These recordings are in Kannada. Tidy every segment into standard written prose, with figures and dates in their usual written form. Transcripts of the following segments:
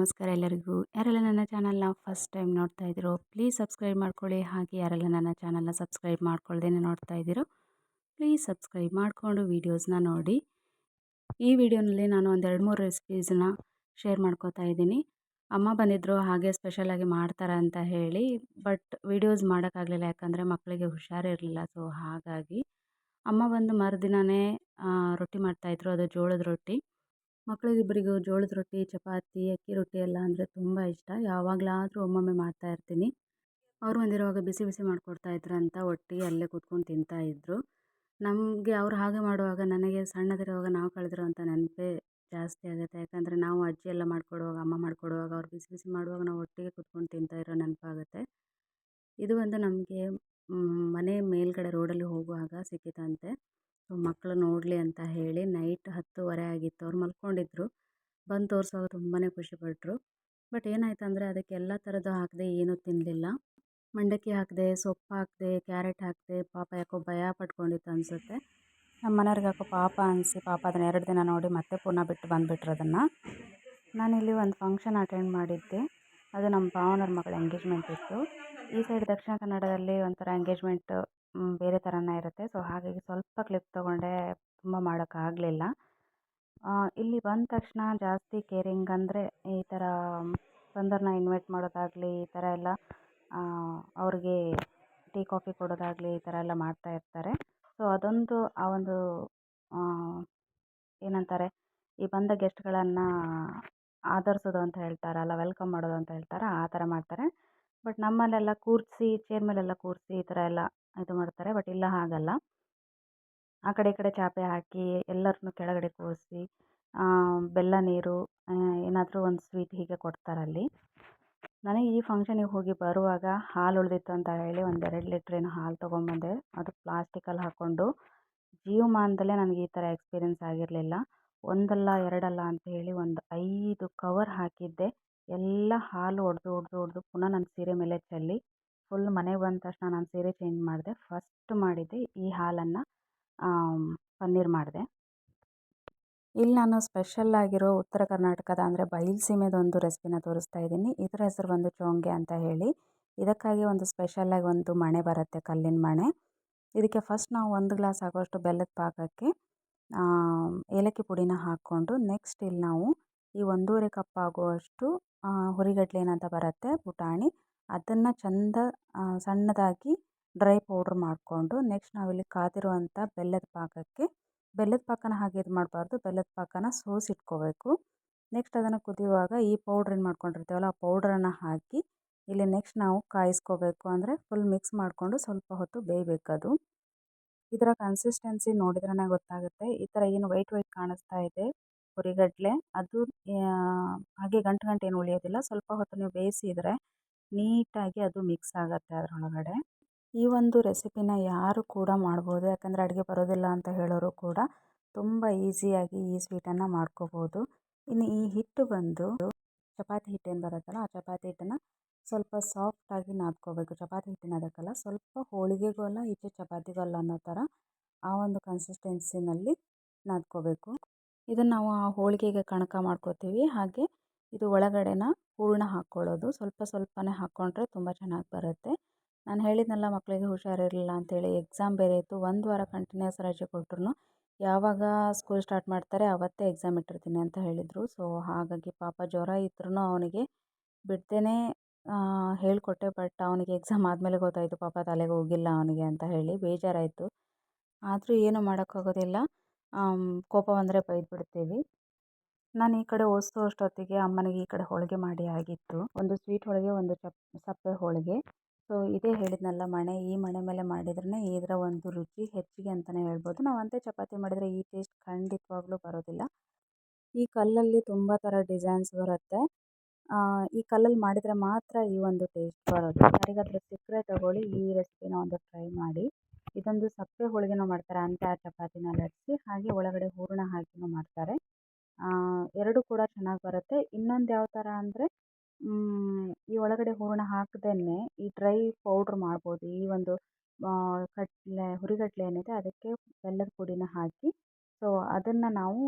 ನಮಸ್ಕಾರ ಎಲ್ಲರಿಗೂ. ಯಾರೆಲ್ಲ ನನ್ನ ಚಾನಲ್‌ನ ಫಸ್ಟ್ ಟೈಮ್ ನೋಡ್ತಾ ಇದ್ದೀರೋ ಪ್ಲೀಸ್ ಸಬ್ಸ್ಕ್ರೈಬ್ ಮಾಡ್ಕೊಳ್ಳಿ. ಹಾಗೆ ಯಾರೆಲ್ಲ ನನ್ನ ಚಾನಲ್‌ನ ಸಬ್ಸ್ಕ್ರೈಬ್ ಮಾಡ್ಕೊಳ್ದೇನೆ ನೋಡ್ತಾ ಇದ್ದೀರೋ ಪ್ಲೀಸ್ ಸಬ್ಸ್ಕ್ರೈಬ್ ಮಾಡಿಕೊಂಡು ವೀಡಿಯೋಸ್ನ ನೋಡಿ. ಈ ವಿಡಿಯೋನಲ್ಲಿ ನಾನು ಒಂದು 2-3 ರೆಸಿಪೀಸ್ನ ಶೇರ್ ಮಾಡ್ಕೋತಾ ಇದ್ದೀನಿ. ಅಮ್ಮ ಬಂದಿದ್ದರು, ಹಾಗೆ ಸ್ಪೆಷಲಾಗಿ ಮಾಡ್ತಾರೆ ಅಂತ ಹೇಳಿ, ಬಟ್ ವೀಡಿಯೋಸ್ ಮಾಡೋಕ್ಕಾಗಲಿಲ್ಲ. ಯಾಕಂದರೆ ಮಕ್ಕಳಿಗೆ ಹುಷಾರಿರಲಿಲ್ಲ. ಸೊ ಹಾಗಾಗಿ ಅಮ್ಮ ಬಂದು ಮರುದಿನವೇ ರೊಟ್ಟಿ ಮಾಡ್ತಾಯಿದ್ರು. ಅದು ಜೋಳದ ರೊಟ್ಟಿ. ಮಕ್ಕಳಿಗಿಬ್ಬರಿಗೂ ಜೋಳದ ರೊಟ್ಟಿ, ಚಪಾತಿ, ಅಕ್ಕಿ ರೊಟ್ಟಿ ಎಲ್ಲ ಅಂದರೆ ತುಂಬ ಇಷ್ಟ. ಯಾವಾಗಲಾದರೂ ಒಮ್ಮೊಮ್ಮೆ ಮಾಡ್ತಾಯಿರ್ತೀನಿ. ಅವರು ಬಂದಿರುವಾಗ ಬಿಸಿ ಬಿಸಿ ಮಾಡಿಕೊಡ್ತಾಯಿದ್ರು ಅಂತ ಒಟ್ಟಿಗೆ ಅಲ್ಲೇ ಕೂತ್ಕೊಂಡು ತಿಂತಾಯಿದ್ರು. ನಮಗೆ ಅವ್ರು ಹಾಗೆ ಮಾಡುವಾಗ ನನಗೆ ಸಣ್ಣದಿರುವಾಗ ನಾವು ಕಳೆದಿರುವಂಥ ನೆನಪೇ ಜಾಸ್ತಿ ಆಗುತ್ತೆ. ಯಾಕಂದರೆ ನಾವು ಅಜ್ಜಿ ಎಲ್ಲ ಮಾಡಿಕೊಡುವಾಗ, ಅಮ್ಮ ಮಾಡಿಕೊಡುವಾಗ, ಅವ್ರು ಬಿಸಿ ಬಿಸಿ ಮಾಡುವಾಗ ನಾವು ಒಟ್ಟಿಗೆ ಕೂತ್ಕೊಂಡು ತಿಂತಾಯಿರೋ ನೆನಪಾಗುತ್ತೆ. ಇದು ಒಂದು ನಮಗೆ ಮನೆ ಮೇಲ್ಗಡೆ ರೋಡಲ್ಲಿ ಹೋಗುವಾಗ ಸಿಕ್ಕಿತಂತೆ. ಸೊ ಮಕ್ಕಳು ನೋಡಲಿ ಅಂತ ಹೇಳಿ ನೈಟ್ 10:30 ಆಗಿತ್ತು. ಅವ್ರು ಮಲ್ಕೊಂಡಿದ್ರು. ಬಂದು ತೋರಿಸುವಾಗ ತುಂಬಾ ಖುಷಿಪಟ್ಟರು. ಬಟ್ ಏನಾಯ್ತು ಅಂದರೆ ಅದಕ್ಕೆ ಎಲ್ಲ ಥರದ್ದು ಹಾಕಿದೆ, ಏನೂ ತಿನ್ನಲಿಲ್ಲ. ಮಂಡಕ್ಕಿ ಹಾಕಿದೆ, ಸೊಪ್ಪು ಹಾಕಿದೆ, ಕ್ಯಾರೆಟ್ ಹಾಕಿದೆ. ಪಾಪ ಯಾಕೋ ಭಯ ಪಟ್ಕೊಂಡಿತ್ತು ಅನಿಸುತ್ತೆ. ನಮ್ಮ ಮನೆಯವ್ರಿಗೆ ಯಾಕೋ ಪಾಪ ಅನಿಸಿ ಪಾಪ ಅದನ್ನು 2 ದಿನ ನೋಡಿ ಮತ್ತೆ ಪುನಃ ಬಿಟ್ಟು ಬಂದುಬಿಟ್ರು ಅದನ್ನು. ನಾನಿಲ್ಲಿ ಒಂದು ಫಂಕ್ಷನ್ ಅಟೆಂಡ್ ಮಾಡಿದ್ದೆ. ಅದು ನಮ್ಮ ಭಾವನವ್ರ ಮಗಳ ಎಂಗೇಜ್ಮೆಂಟ್ ಇತ್ತು. ಈ ಸೈಡ್ ದಕ್ಷಿಣ ಕನ್ನಡದಲ್ಲಿ ಒಂಥರ ಎಂಗೇಜ್ಮೆಂಟ್ ಬೇರೆ ಥರನೇ ಇರುತ್ತೆ. ಸೊ ಹಾಗಾಗಿ ಸ್ವಲ್ಪ ಕ್ಲಿಪ್ ತೊಗೊಂಡೆ, ತುಂಬ ಮಾಡೋಕ್ಕಾಗಲಿಲ್ಲ. ಇಲ್ಲಿ ಬಂದ ತಕ್ಷಣ ಜಾಸ್ತಿ ಕೇರಿಂಗ್ ಅಂದರೆ ಈ ಥರ ಬಂದವ್ರನ್ನ ಇನ್ವೈಟ್ ಮಾಡೋದಾಗಲಿ, ಈ ಥರ ಎಲ್ಲ ಅವ್ರಿಗೆ ಟೀ ಕಾಫಿ ಕೊಡೋದಾಗಲಿ, ಈ ಥರ ಎಲ್ಲ ಮಾಡ್ತಾಯಿರ್ತಾರೆ. ಸೊ ಅದೊಂದು ಆ ಒಂದು ಏನಂತಾರೆ, ಈ ಬಂದ ಗೆಸ್ಟ್ಗಳನ್ನು ಆಧರಿಸೋದು ಅಂತ ಹೇಳ್ತಾರಲ್ಲ, ವೆಲ್ಕಮ್ ಮಾಡೋದು ಅಂತ ಹೇಳ್ತಾರೆ, ಆ ಥರ ಮಾಡ್ತಾರೆ. ಬಟ್ ನಮ್ಮಲ್ಲೆಲ್ಲ ಕೂರಿಸಿ, ಚೇರ್ ಮೇಲೆಲ್ಲ ಕೂರಿಸಿ ಈ ಥರ ಎಲ್ಲ ಇದು ಮಾಡ್ತಾರೆ. ಬಟ್ ಇಲ್ಲ, ಹಾಗಲ್ಲ. ಆ ಕಡೆ ಈ ಕಡೆ ಚಾಪೆ ಹಾಕಿ ಎಲ್ಲರನ್ನೂ ಕೆಳಗಡೆ ಕೂರಿಸಿ ಬೆಲ್ಲ ನೀರು ಏನಾದರೂ ಒಂದು ಸ್ವೀಟ್ ಹೀಗೆ ಕೊಡ್ತಾರಲ್ಲಿ. ನನಗೆ ಈ ಫಂಕ್ಷನಿಗೆ ಹೋಗಿ ಬರುವಾಗ ಹಾಲು ಉಳಿದಿತ್ತು ಅಂತ ಹೇಳಿ ಒಂದು 2 ಲೀಟ್ರೇನು ಹಾಲು ತೊಗೊಂಬಂದೆ. ಅದು ಪ್ಲಾಸ್ಟಿಕಲ್ಲಿ ಹಾಕ್ಕೊಂಡು. ಜೀವಮಾನದಲ್ಲೇ ನನಗೆ ಈ ಥರ ಎಕ್ಸ್ಪೀರಿಯೆನ್ಸ್ ಆಗಿರಲಿಲ್ಲ. ಒಂದಲ್ಲ ಎರಡಲ್ಲ ಅಂತ ಹೇಳಿ ಒಂದು 5 ಕವರ್ ಹಾಕಿದ್ದೆ. ಎಲ್ಲ ಹಾಲು ಒಡೆದು ಪುನಃ ನನ್ನ ಸೀರೆ ಮೇಲೆ ಚೆಲ್ಲಿ ಫುಲ್ ಮನೆಗೆ ಬಂದ ತಕ್ಷಣ ನಾನು ಸೀರೆ ಚೇಂಜ್ ಮಾಡಿದೆ. ಫಸ್ಟ್ ಮಾಡಿದ್ದೆ ಈ ಹಾಲನ್ನು ಪನ್ನೀರ್ ಮಾಡಿದೆ. ಇಲ್ಲಿ ನಾನು ಸ್ಪೆಷಲ್ ಆಗಿರೋ ಉತ್ತರ ಕರ್ನಾಟಕದ ಅಂದರೆ ಬಯಲುಸೀಮೆದೊಂದು ರೆಸಿಪಿನ ತೋರಿಸ್ತಾ ಇದ್ದೀನಿ. ಇದರ ಹೆಸರು ಬಂದು ಚೋಂಗೆ ಅಂತ ಹೇಳಿ. ಇದಕ್ಕಾಗಿ ಒಂದು ಸ್ಪೆಷಲಾಗಿ ಒಂದು ಮಣೆ ಬರುತ್ತೆ, ಕಲ್ಲಿನ ಮಣೆ. ಇದಕ್ಕೆ ಫಸ್ಟ್ ನಾವು 1 ಗ್ಲಾಸ್ ಆಗೋಷ್ಟು ಬೆಲ್ಲದ ಪಾಕಕ್ಕೆ ಏಲಕ್ಕಿ ಪುಡಿನ ಹಾಕ್ಕೊಂಡು, ನೆಕ್ಸ್ಟ್ ಇಲ್ಲಿ ನಾವು ಈ 1.5 ಕಪ್ ಆಗುವಷ್ಟು ಹುರಿಗಡಲೆ ಏನಂತ ಬರುತ್ತೆ, ಪುಟಾಣಿ, ಅದನ್ನು ಚಂದ ಸಣ್ಣದಾಗಿ ಡ್ರೈ ಪೌಡ್ರ್ ಮಾಡಿಕೊಂಡು, ನೆಕ್ಸ್ಟ್ ನಾವಿಲ್ಲಿ ಕಾದಿರುವಂಥ ಬೆಲ್ಲದ ಪಾಕನ ಹಾಗೆ ಇದು ಮಾಡಬಾರ್ದು, ಬೆಲ್ಲದ ಪಾಕನ ಸೋಸಿಟ್ಕೋಬೇಕು. ನೆಕ್ಸ್ಟ್ ಅದನ್ನು ಕುದಿಯುವಾಗ ಈ ಪೌಡ್ರ್ ಏನು ಮಾಡ್ಕೊಂಡಿರ್ತೀವಲ್ಲ, ಆ ಪೌಡ್ರನ್ನು ಹಾಕಿ ಇಲ್ಲಿ ನೆಕ್ಸ್ಟ್ ನಾವು ಕಾಯಿಸ್ಕೋಬೇಕು. ಅಂದರೆ ಫುಲ್ ಮಿಕ್ಸ್ ಮಾಡಿಕೊಂಡು ಸ್ವಲ್ಪ ಹೊತ್ತು ಬೇಯಬೇಕದು. ಇದರ ಕನ್ಸಿಸ್ಟೆನ್ಸಿ ನೋಡಿದ್ರೇ ಗೊತ್ತಾಗುತ್ತೆ. ಈ ಥರ ಏನು ವೈಟ್ ಕಾಣಿಸ್ತಾ ಇದೆ ಹುರಿಗಡಲೆ, ಅದು ಹಾಗೆ ಗಂಟು ಏನು ಉಳಿಯೋದಿಲ್ಲ. ಸ್ವಲ್ಪ ಹೊತ್ತು ನೀವು ಬೇಯಿಸಿದರೆ ನೀಟಾಗಿ ಅದು ಮಿಕ್ಸ್ ಆಗುತ್ತೆ ಅದರೊಳಗಡೆ. ಈ ಒಂದು ರೆಸಿಪಿನ ಯಾರು ಕೂಡ ಮಾಡ್ಬೋದು. ಯಾಕಂದರೆ ಅಡುಗೆ ಬರೋದಿಲ್ಲ ಅಂತ ಹೇಳೋರು ಕೂಡ ತುಂಬ ಈಸಿಯಾಗಿ ಈ ಸ್ವೀಟನ್ನು ಮಾಡ್ಕೋಬೋದು. ಇನ್ನು ಈ ಹಿಟ್ಟು ಬಂದು ಚಪಾತಿ ಹಿಟ್ಟೇನು ಬರುತ್ತಲ್ಲ, ಆ ಚಪಾತಿ ಹಿಟ್ಟನ್ನು ಸ್ವಲ್ಪ ಸಾಫ್ಟಾಗಿ ನಾದ್ಕೋಬೇಕು. ಚಪಾತಿ ಹಿಟ್ಟಿನ ಅದಕ್ಕಲ್ಲ, ಸ್ವಲ್ಪ ಹೋಳಿಗೆಗೂ ಅಲ್ಲ, ಈಚೆ ಚಪಾತಿಗೂ ಅಲ್ಲ ಅನ್ನೋ ಥರ ಆ ಒಂದು ಕನ್ಸಿಸ್ಟೆನ್ಸಿನಲ್ಲಿ ನಾದ್ಕೋಬೇಕು. ಇದನ್ನು ನಾವು ಆ ಹೋಳಿಗೆಗೆ ಕಣಕ ಮಾಡ್ಕೋತೀವಿ. ಹಾಗೆ ಇದು ಒಳಗಡೆನ ಹೂರಣ ಹಾಕ್ಕೊಳ್ಳೋದು. ಸ್ವಲ್ಪ ಸ್ವಲ್ಪನೇ ಹಾಕ್ಕೊಂಡ್ರೆ ತುಂಬ ಚೆನ್ನಾಗಿ ಬರುತ್ತೆ. ನಾನು ಹೇಳಿದ್ನಲ್ಲ, ಮಕ್ಕಳಿಗೆ ಹುಷಾರಿರಲಿಲ್ಲ ಅಂತೇಳಿ, ಎಕ್ಸಾಮ್ ಬೇರೆ ಇತ್ತು. 1 ವಾರ ಕಂಟಿನ್ಯೂಸ್ ರಜೆ ಕೊಟ್ಟರು. ಯಾವಾಗ ಸ್ಕೂಲ್ ಸ್ಟಾರ್ಟ್ ಮಾಡ್ತಾರೆ ಆವತ್ತೇ ಎಕ್ಸಾಮ್ ಇಟ್ಟಿರ್ತೀನಿ ಅಂತ ಹೇಳಿದರು. ಸೊ ಹಾಗಾಗಿ ಪಾಪ ಜ್ವರ ಇದ್ರೂ ಅವನಿಗೆ ಬಿಡ್ದೇ ಹೇಳಿಕೊಟ್ಟೆ. ಬಟ್ ಅವನಿಗೆ ಎಕ್ಸಾಮ್ ಆದಮೇಲೆ ಗೊತ್ತಾಯಿತು ಪಾಪ ತಲೆಗೆ ಹೋಗಿಲ್ಲ ಅವನಿಗೆ ಅಂತ ಹೇಳಿ ಬೇಜಾರಾಯಿತು. ಆದರೂ ಏನೂ ಮಾಡೋಕ್ಕಾಗೋದಿಲ್ಲ, ಕೋಪ ಬಂದರೆ ಬೈದ್ಬಿಡ್ತೀವಿ. ನಾನು ಈ ಕಡೆ ಅಷ್ಟೊತ್ತಿಗೆ ಅಮ್ಮನಿಗೆ ಈ ಕಡೆ ಹೋಳಿಗೆ ಮಾಡಿ ಆಗಿತ್ತು. ಒಂದು ಸ್ವೀಟ್ ಹೋಳಿಗೆ, ಒಂದು ಸಪ್ಪೆ ಹೋಳಿಗೆ. ಸೊ ಇದೇ ಹೇಳಿದ್ನಲ್ಲ ಮಣೆ, ಈ ಮಣೆ ಮೇಲೆ ಮಾಡಿದ್ರೇ ಇದರ ಒಂದು ರುಚಿ ಹೆಚ್ಚಿಗೆ ಅಂತಲೇ ಹೇಳ್ಬೋದು. ನಾವು ಅಂತೆ ಚಪಾತಿ ಮಾಡಿದರೆ ಈ ಟೇಸ್ಟ್ ಖಂಡಿತವಾಗ್ಲೂ ಬರೋದಿಲ್ಲ. ಈ ಕಲ್ಲಲ್ಲಿ ತುಂಬ ಥರ ಡಿಸೈನ್ಸ್ ಬರುತ್ತೆ. ಈ ಕಲ್ಲಲ್ಲಿ ಮಾಡಿದರೆ ಮಾತ್ರ ಈ ಒಂದು ಟೇಸ್ಟ್ ಬರೋದು. ಯಾರಿಗಾದರೂ ಸಿಕ್ಕರೆ ತಗೊಳ್ಳಿ, ಈ ರೆಸಿಪಿನ ಒಂದು ಟ್ರೈ ಮಾಡಿ. ಇದೊಂದು ಸಪ್ಪೆ ಹೋಳಿಗೆನೂ ಮಾಡ್ತಾರೆ, ಅಂತೆ ಆ ಚಪಾತಿನ ಲಟ್ಟಿಸಿ ಹಾಗೆ ಒಳಗಡೆ ಹೂರಣ ಹಾಕಿನೂ ಮಾಡ್ತಾರೆ. ಎರಡೂ ಕೂಡ ಚೆನ್ನಾಗಿ ಬರುತ್ತೆ. ಇನ್ನೊಂದು ಯಾವ ಥರ ಅಂದರೆ, ಈ ಒಳಗಡೆ ಹೂರಣ ಹಾಕದೇನೆ ಈ ಡ್ರೈ ಪೌಡ್ರ್ ಮಾಡ್ಬೋದು. ಈ ಒಂದು ಹುರಿಗಡಲೆ ಏನಿದೆ ಅದಕ್ಕೆ ಬೆಲ್ಲದ ಪುಡಿನ ಹಾಕಿ, ಸೊ ಅದನ್ನು ನಾವು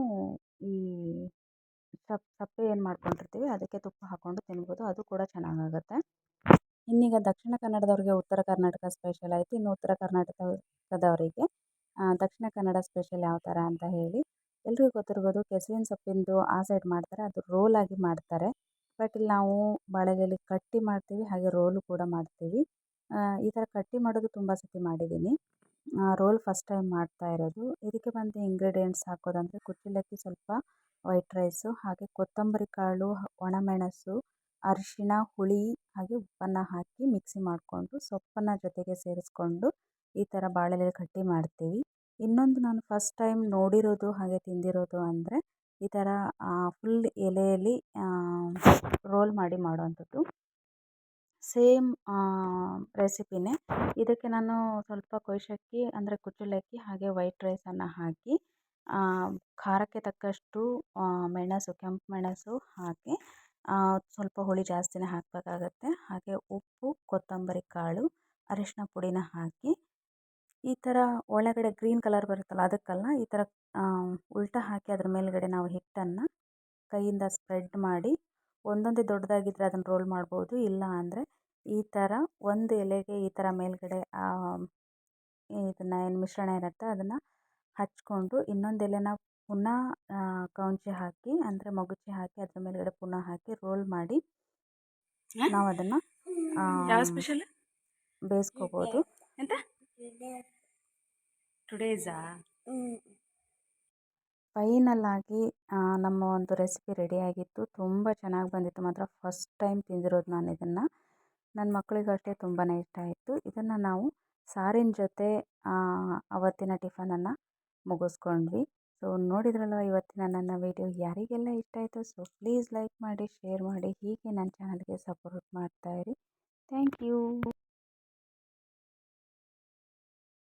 ಈ ಸಪ್ಪೆ ಏನು ಮಾಡ್ಕೊಂಡಿರ್ತೀವಿ ಅದಕ್ಕೆ ತುಪ್ಪ ಹಾಕ್ಕೊಂಡು ತಿನ್ಬೋದು, ಅದು ಕೂಡ ಚೆನ್ನಾಗಾಗುತ್ತೆ. ಇನ್ನೀಗ ದಕ್ಷಿಣ ಕನ್ನಡದವ್ರಿಗೆ ಉತ್ತರ ಕರ್ನಾಟಕ ಸ್ಪೆಷಲ್ ಆಯಿತು. ಇನ್ನು ಉತ್ತರ ಕರ್ನಾಟಕದವರಿಗೆ ದಕ್ಷಿಣ ಕನ್ನಡ ಸ್ಪೆಷಲ್ ಯಾವ ಥರ ಅಂತ ಹೇಳಿ. ಎಲ್ರಿಗೂ ಗೊತ್ತಿರ್ಬೋದು, ಕೆಸುವಿನ ಸೊಪ್ಪಿಂದು ಆ ಸೈಡ್ ಮಾಡ್ತಾರೆ, ಅದು ರೋಲ್ ಆಗಿ ಮಾಡ್ತಾರೆ. ಬಟ್ ಇಲ್ಲಿ ನಾವು ಬಾಳೆಲೆಯಲ್ಲಿ ಕಟ್ಟಿ ಮಾಡ್ತೀವಿ, ಹಾಗೆ ರೋಲು ಕೂಡ ಮಾಡ್ತೀವಿ. ಈ ಥರ ಕಟ್ಟಿ ಮಾಡೋದು ತುಂಬ ಸತಿ ಮಾಡಿದ್ದೀನಿ. ರೋಲ್ ಫಸ್ಟ್ ಟೈಮ್ ಮಾಡ್ತಾ ಇರೋದು. ಇದಕ್ಕೆ ಬಂದು ಇಂಗ್ರೀಡಿಯೆಂಟ್ಸ್ ಹಾಕೋದಂದರೆ ಕುಚ್ಚಲಕ್ಕಿ, ಸ್ವಲ್ಪ ವೈಟ್ ರೈಸು, ಹಾಗೆ ಕೊತ್ತಂಬರಿ ಕಾಳು, ಒಣಮೆಣಸು, ಅರಿಶಿಣ, ಹುಳಿ ಹಾಗೆ ಉಪ್ಪನ್ನು ಹಾಕಿ ಮಿಕ್ಸಿ ಮಾಡಿಕೊಂಡು ಸೊಪ್ಪನ್ನು ಜೊತೆಗೆ ಸೇರಿಸ್ಕೊಂಡು ಈ ಥರ ಬಾಳೆಲೆ ಕಟ್ಟಿ ಮಾಡ್ತೀವಿ. ಇನ್ನೊಂದು ನಾನು ಫಸ್ಟ್ ಟೈಮ್ ನೋಡಿರೋದು ಹಾಗೆ ತಿಂದಿರೋದು ಅಂದರೆ ಈ ಥರ ಫುಲ್ ಎಲೆಯಲ್ಲಿ ರೋಲ್ ಮಾಡಿ ಮಾಡೋವಂಥದ್ದು. ಸೇಮ್ ರೆಸಿಪಿನೇ. ಇದಕ್ಕೆ ನಾನು ಸ್ವಲ್ಪ ಕೊಯ್ಶಕ್ಕಿ ಅಂದರೆ ಕುಚ್ಚಲಕ್ಕಿ ಹಾಗೆ ವೈಟ್ ರೈಸನ್ನು ಹಾಕಿ ಖಾರಕ್ಕೆ ತಕ್ಕಷ್ಟು ಮೆಣಸು, ಕೆಂಪು ಮೆಣಸು ಹಾಕಿ ಸ್ವಲ್ಪ ಹುಳಿ ಜಾಸ್ತಿನೇ ಹಾಕಬೇಕಾಗತ್ತೆ. ಹಾಗೆ ಉಪ್ಪು, ಕೊತ್ತಂಬರಿ ಕಾಳು, ಅರಿಶಿನ ಪುಡಿನ ಹಾಕಿ ಈ ಥರ ಒಳಗಡೆ ಗ್ರೀನ್ ಕಲರ್ ಬರುತ್ತಲ್ಲ ಅದಕ್ಕಲ್ಲ, ಈ ಥರ ಉಲ್ಟಾ ಹಾಕಿ ಅದ್ರ ಮೇಲ್ಗಡೆ ನಾವು ಹಿಟ್ಟನ್ನು ಕೈಯಿಂದ ಸ್ಪ್ರೆಡ್ ಮಾಡಿ ಒಂದೊಂದೇ ದೊಡ್ಡದಾಗಿದ್ದರೆ ಅದನ್ನು ರೋಲ್ ಮಾಡ್ಬೋದು. ಇಲ್ಲ ಅಂದರೆ ಈ ಥರ ಒಂದು ಎಲೆಗೆ ಈ ಥರ ಮೇಲ್ಗಡೆ ಇದನ್ನು ಏನು ಮಿಶ್ರಣ ಇರುತ್ತೆ ಅದನ್ನು ಹಚ್ಕೊಂಡು ಇನ್ನೊಂದು ಎಲೆನ ಪುನಃ ಕೌಂಚಿ ಹಾಕಿ ಅಂದರೆ ಮಗುಚಿ ಹಾಕಿ ಅದ್ರ ಮೇಲ್ಗಡೆ ಪುನಃ ಹಾಕಿ ರೋಲ್ ಮಾಡಿ ನಾವು ಅದನ್ನು ಯಾವ ಸ್ಪೆಷಲ್ ಬೇಯಿಸ್ಕೋಬೋದು. ಎಂತ ಟುಡೇಸಾ? ಫೈನಲ್ ಆಗಿ ನಮ್ಮ ಒಂದು ರೆಸಿಪಿ ರೆಡಿಯಾಗಿತ್ತು. ತುಂಬ ಚೆನ್ನಾಗಿ ಬಂದಿತ್ತು ಮಾತ್ರ. ಫಸ್ಟ್ ಟೈಮ್ ತಿಂದಿರೋದು ನಾನು ಇದನ್ನು. ನನ್ನ ಮಕ್ಕಳಿಗಷ್ಟೇ ತುಂಬಾ ಇಷ್ಟ ಆಯಿತು. ಇದನ್ನು ನಾವು ಸಾರಿನ ಜೊತೆ ಅವತ್ತಿನ ಟಿಫನನ್ನು ಮುಗಿಸ್ಕೊಂಡ್ವಿ. ಸೊ ನೋಡಿದ್ರಲ್ವ ಇವತ್ತಿನ ನನ್ನ ವಿಡಿಯೋ ಯಾರಿಗೆಲ್ಲ ಇಷ್ಟ ಆಯಿತು. ಸೊ ಪ್ಲೀಸ್ ಲೈಕ್ ಮಾಡಿ, ಶೇರ್ ಮಾಡಿ, ಹೀಗೆ ನನ್ನ ಚಾನಲ್ಗೆ ಸಪೋರ್ಟ್ ಮಾಡ್ತಾಯಿರಿ. Thank you.